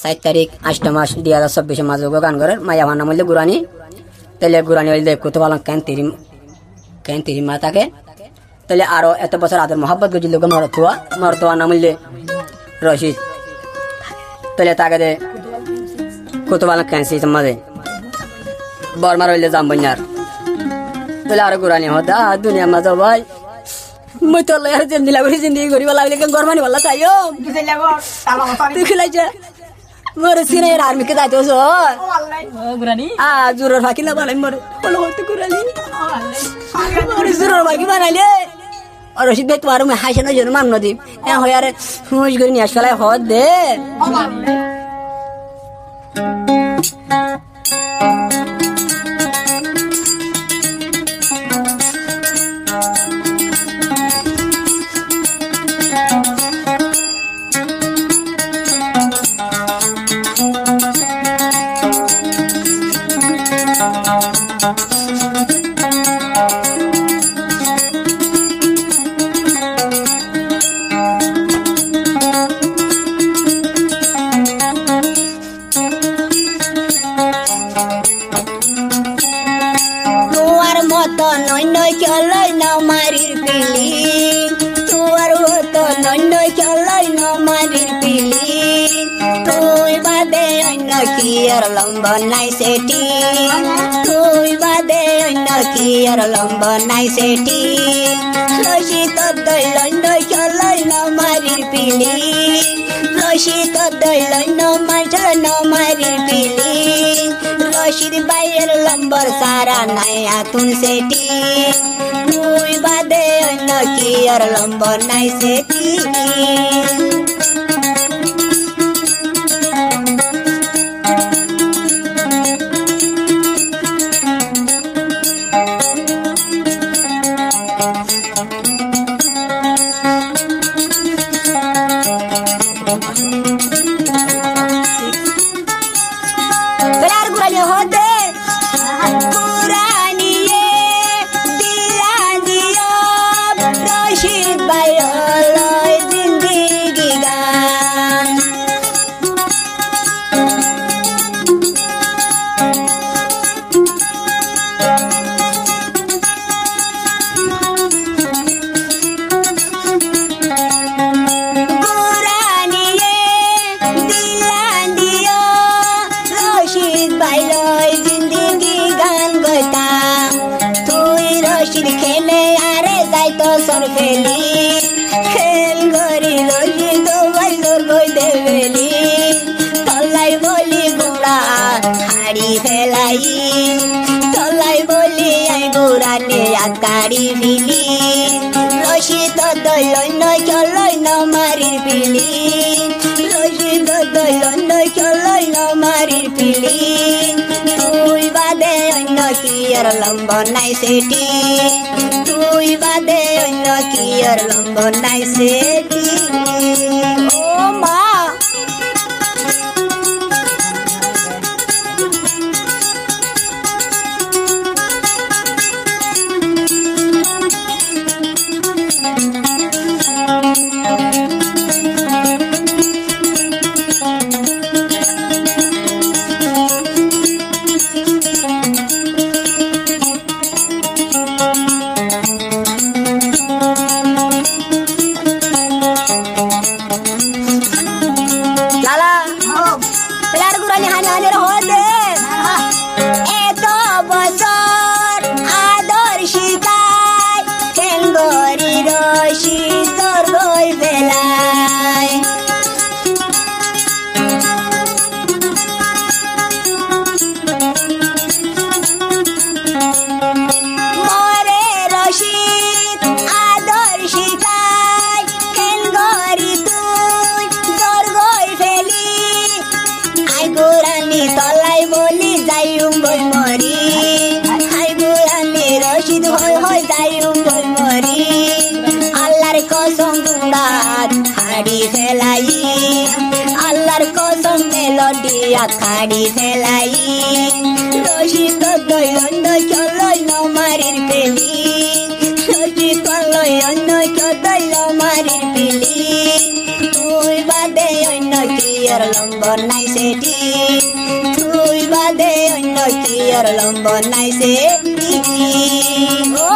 7 তারিখ 8 মাস 2024 মাঝে গান করে মায়া ভান্না মূল্য গুরানি তাহলে গুরানি হইলে কত ভালো কেন তিরি মা থাকে তাহলে আরো এত বছর আদর মোহাব্বত গজিল মরতুয়া না মূল্যে রশিদ তাহলে তাকে দে কত ভালো ক্যান্সি মাঝে বর্মার হইলে জাম্বন্যার তাহলে আরো গুরানি হতা দুনিয়া মাঝে ভাই মই তো আল্লাহ জিন্দি লাগি জিন্দি করিবা লাগলে কেন গরমানি বললা চাইও তুই খেলাইছে মোর সিনে আর্মি কে যাইতো সো গুরানি জুরর ফাকি না বানাই মোর বলো তো গুরানি মোর জুরর ফাকি বানাইলে আর রশিদ ভাই তোমার মে হাসনা জন্য মান নদী এ হয় আরে হুঁশ করে নিয়ে আসলে হদ দে চলাই না মারির পিলি তোর তো নন্দ চলাই না মারির পিলি তুই বাদে অন্য কি আর লম্ব নাই সেটি তুই বাদে অন্য কি আর লম্ব নাই সেটি রশি তোর দৈলন্য চলাই না মারির পিলি রশি তোর দৈলন্য মাঝল মারির পিলি রশিদ বাইয়ের লম্বর সারা নাই আতুন সেটি তুই বাদে অন্য কি আর লম্বর নাই সেটি খেল গরি লই তো বাইলর গই দেবেলি তলাই বলি গোড়া হাড়ি ফেলাই তলাই বলি আই গোড়া নে আকাড়ি বিলি রশি তো দলন চলই ন মারি বিলি রশি তো দলন চলই ন মারি বিলি তুই বাদে অন্য কি আর লম্ব নাই সেটি তুই বাদে অন্য কি আর লম্ব নাই সেটি ও মা আল্লাহর কসম মেলোডিয়া খাড়ি ফেলাই রশি তো দৈলন্য চলই ন মারির পেলি রশি কলই অন্য চলই ন মারির পেলি তুই বাদে অন্য কি আর লম্বন নাই সেটি তুই বাদে অন্য কি আর লম্বন নাই সেটি ও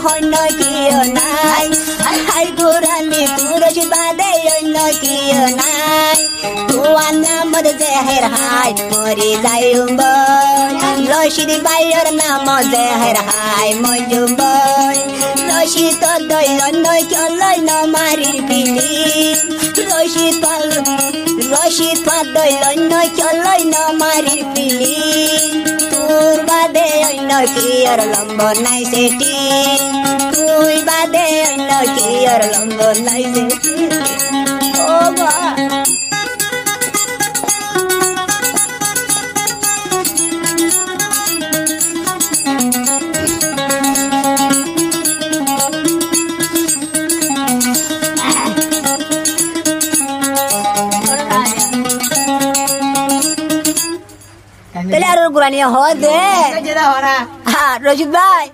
হন্য কিও নাই হাই গোরানি তোর বাদে অন্য কিও নাই তোমার নাম জেহের হাই মরি যাইব রশিদ বাইয়ের নাম জেহের হাই মজুব রশিদ দৈলন চলই ন মারির পিলি রশিদ দৈলন চলই ন মারির পিলি তোর বাদে অন্য কি আর লম্বন নাই সেটি তুই বাদে অন্য কি আর লম্বন নাই সেটি ও বা গুরানিয়া হ দে রশিদ ভাই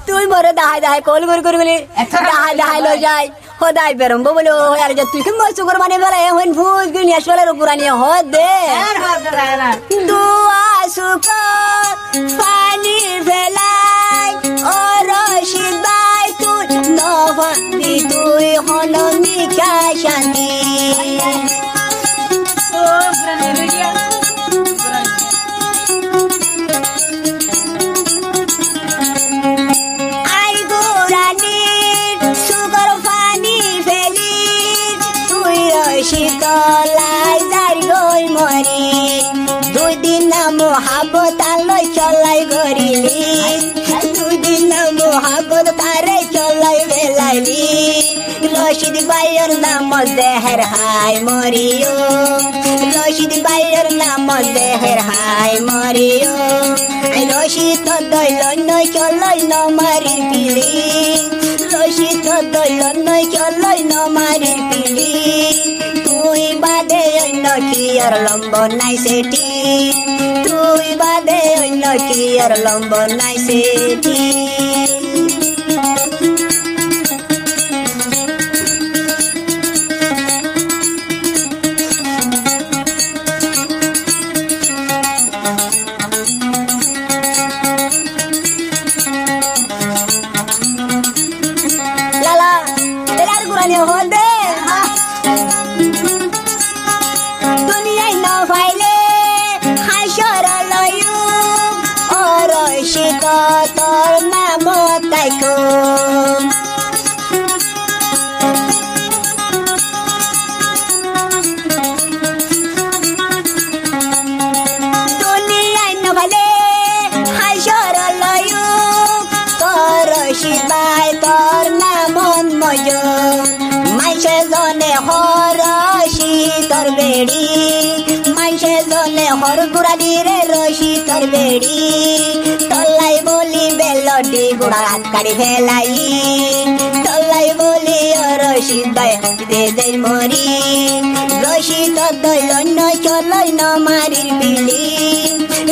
তুই মরে দাহাই দাহাই কল করে করে বলি দাহাই দাহাই লো যাই হদাই বেরম্ব বলে আর যে তুই কি মস্ত করে মানে বলে হইন ফুল গুনি আসলে গুরানিয়া হ দে দুয়া সুকর পানি ফেলাই ও রশিদ ভাই তুই নভানি তুই হন মিকা শান্তি ও গুরানিয়া শীতলাই যাই গই মরি দুই দিন মোহাবত আলোই চলাই গরিলি দুই দিন মোহাবত তারে চলাই বেলাইলি রশিদ ভাইয়ের নাম জেহের হাই মরিও রশিদ ভাইয়ের নাম জেহের হাই মরিও রশিদ দৈলন চলাই ন মারির পিলি রশিদ দৈলন চলাই ন মারির পিলি তুই বাদে অন্য কি আর লম্বন নাই সেটি তুই বাদে অন্য কি আর লম্বন নাই সেটি লালা তেলার গুরানি হদে দুনিয়ায় ন ফাইলে হাসর লয়ু অরশিদ তোর নাম তাইকো দুনিয়ায় ন ফাইলে হাসর লয়ু রশিদ ভাই তোর নাম মজ মাইসে জনে হরশি তোর বেড়ি মাইসে জনে হর গুড়ালি রে রশি তোর বেড়ি তলাই বলি বেলটি গুড়া হাত কাড়ি ফেলাই তলাই বলি রশিদ ভাই দে দে মরি রশিদ দৈলন চলই ন মারির পিলি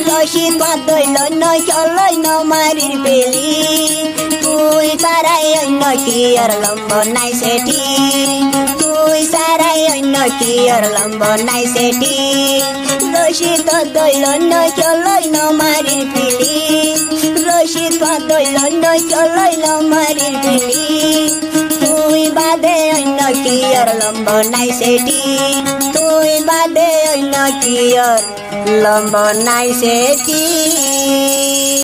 রশিদ দৈলন চলই ন মারির পিলি তুই সারাই অন্য কি আর লম্বন নাই সেটি তুই সারাই অন্য কি আর লম্বন নাই সেটি রশিদ দৈলন চলই ন মারির পিলি রশিদ দৈলন চলই ন মারির পিলি তুই বাদে অন্য কি আর লম্ব নাই সেটি তুই বাদে অন্য কি আর লম্ব নাই সেটি